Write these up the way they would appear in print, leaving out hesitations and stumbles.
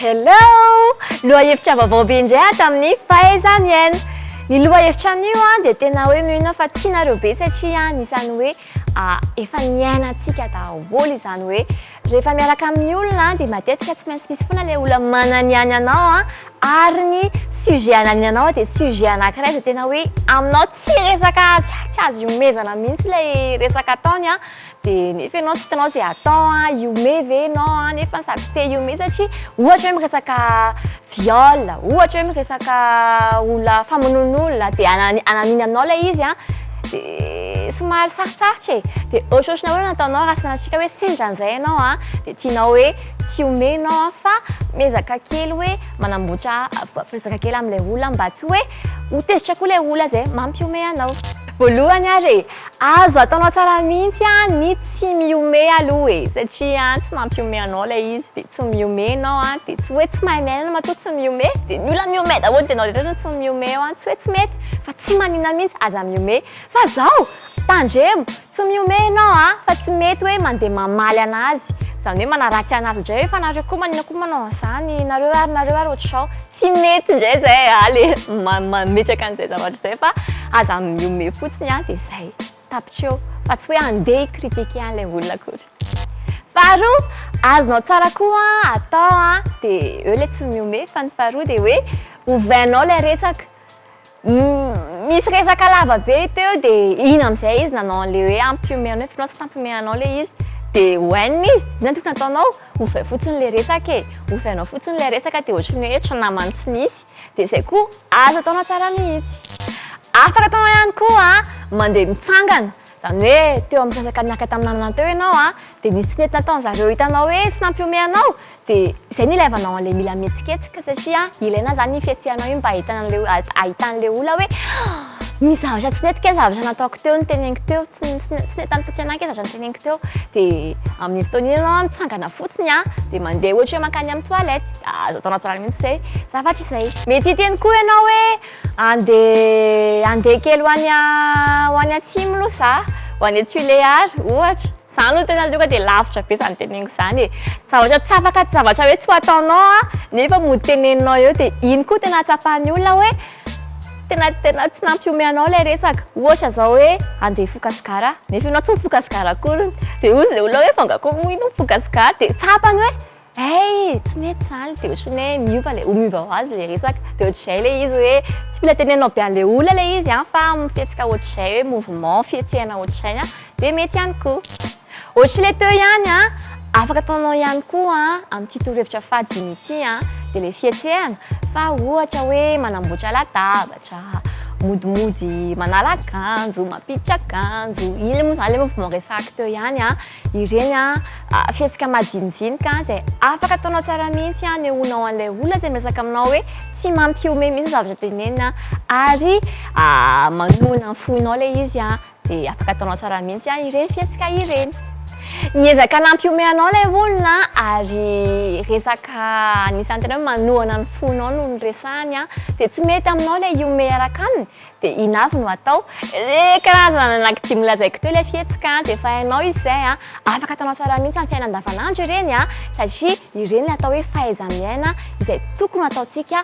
Hello! Lohahevitra vaovao be indray ato amin'ny fahaiza miaina. Ny lohahevitra amin'io dia tena hoe mihina fa tianareo be satria anisany hoe efa niainantsika daholo izany hoe rehefa miaraka amin'ny olona dia matetika tsy maintsy misy foana ilay olona mananiany anao ary ny sujet ananiany anao dia sujet anankiray izay tena hoe aminao tsy resaka tsy azo iomezana mihitsy ilay resaka ataony dia nefa ianao tsy hitanao izay atao iome ve ianao nefa sady tsy te iome satria ohatra hoe miresaka viol, ohatra hoe miresaka olona famonoan'olona dia ananiany aminao ilay izy dia somary sarotsarotra dia ohatrohatrina hoe nataonao raha sanantsika hoe sendran'izay ianao dia tianao hoe tsy iome ianao fa miezaka kely hoe manamboatra firesaka kely amin'ilay olona mba tsy hoe ho tezitra koa ilay olona izay mampiome anao. Voalohany ary azo ataonao tsara mihitsy ny tsy miome aloha satria tsy mampiome anao ilay izy dia tsy miome ianao dia tsy hoe tsy mahay miaina matoa tsy miome dia ny olona miome daholo dia ianao rehetra tsy miome tsy hoe tsy mety fa tsy maninona mihitsy aza miome fa zaho tandremo tsy miome ianao fa tsy mety hoe mandeha mamaly anazy izany hoe manaratsy anazy indray hoe fa nareo koa manina koa manao an'izany nareo ary ohatr'izao tsy mety indray izay ale mametraka an'izay zavatra izay fa aza miome fotsiny dia izay tapitra eo fa tsy hoe andeha hikritike an'ilay olona akory. Faharoa azonao tsara koa atao dia eo ilay tsy miome fa ny faharoa dia hoe ovainao ilay resaka. Misy resaka lava be teo dia iny amin'izay izy nanao an'ilay hoe ampiome anao fa tsy tampiome anao ilay izy dia hohainina izy dia tokony ataonao ovay fotsiny ilay resaka ovainao fotsiny ilay resaka dia ohatrany hoe ohatry namany tsy nisy dia izay koa azo ataonao tsara mihitsy. Afaka ataonao ihany koa mandeha mitsangana izany hoe teo amin'ny resaka niaraka tamin'ny namana teo ianao dia nisy tsy nety nataony zareo hitanao hoe tsy nampiome anao dia izay ny ilaivanao an'ilay mila mihetsiketsika satria ilaina izany ny fihetsehanao io mba ahitan'ilay olona hoe misy zavatra tsy nety ke zavatra nataoko teo ny teneniko teo tsy nety an'nytatsiana ke zavatra ny teneniko teo dia amin'ny fotoana ianao mitsangana fotsiny dia mandeha ohatra hoe mankany amin'ny toilette azo ataonao tsara mihitsy izay zavatra izay. Mety hiteny koa ianao hoe andeha kely ho any atsimo losa ho any Tuléar ohatra izany aloha tena aloha dia lavitra be izany teneniko izany zavatra tsy afaka zavatra hoe tsy ho ataonao nefa mody teneninao eo dia iny koa tena atsapahan'ny olona hoe tena tsy nampiome anao ilay resaka ohatra izao hoe andeha hifokasigara nefa ianao tsy mifokasigara akory dia ozy ilay olona hoe fangako ino mifokasigara dia tsapany hoe tsy mety izany dia ohatrany hoe miova ho azy ilay resaka dia ohatr'izay ilay izy hoe tsy mila teneninao be an'ilay olona ilay izy fa mifihetsika ohatr'izay hoe mouvement fihetsehana ohatr'izay dia mety ihany koa. Ohatr'ilay teo ihany afaka ataonao ihany koa amin'ity torohevitra fahadimy ity dia ilay fihetsehana fa ohatra hoe manamboatra latabatra modimody manala akanjo mampiditra akanjo iny moa izany ilay mouvement resaka teo ihany ireny fihetsika madinidinika izay afaka ataonao tsara mihitsy nehoanao an'ilay olona izay miresaka aminao hoe tsy mampiome mihitsy zavatra tenenina ary manohana ny fonao ilay izy dia afaka ataonao tsara mihitsy ireny fihetsika ireny. Niezaka nampiome anao ilay olona ary resaka anisany tena hoe manohana ny fonao no ny resahany dia tsy mety aminao ilay iome araka aminy dia iny avy no atao karazana anankidimy lazaiko teo ilay fihetsika dia efa hainao izay afaka ataonao tsara mihitsy amin'ny fiainana andavanandro ireny satria ireny atao hoe fahaiza miaina izay tokony ataontsika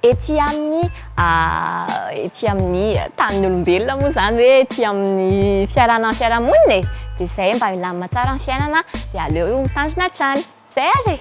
ety amin'ny tanin'ny olombelona moa izany hoe ety amin'ny fiarahamonina dia izay mba milamina tsara ny fiainana dia aleo mitandrina hatrany izay ary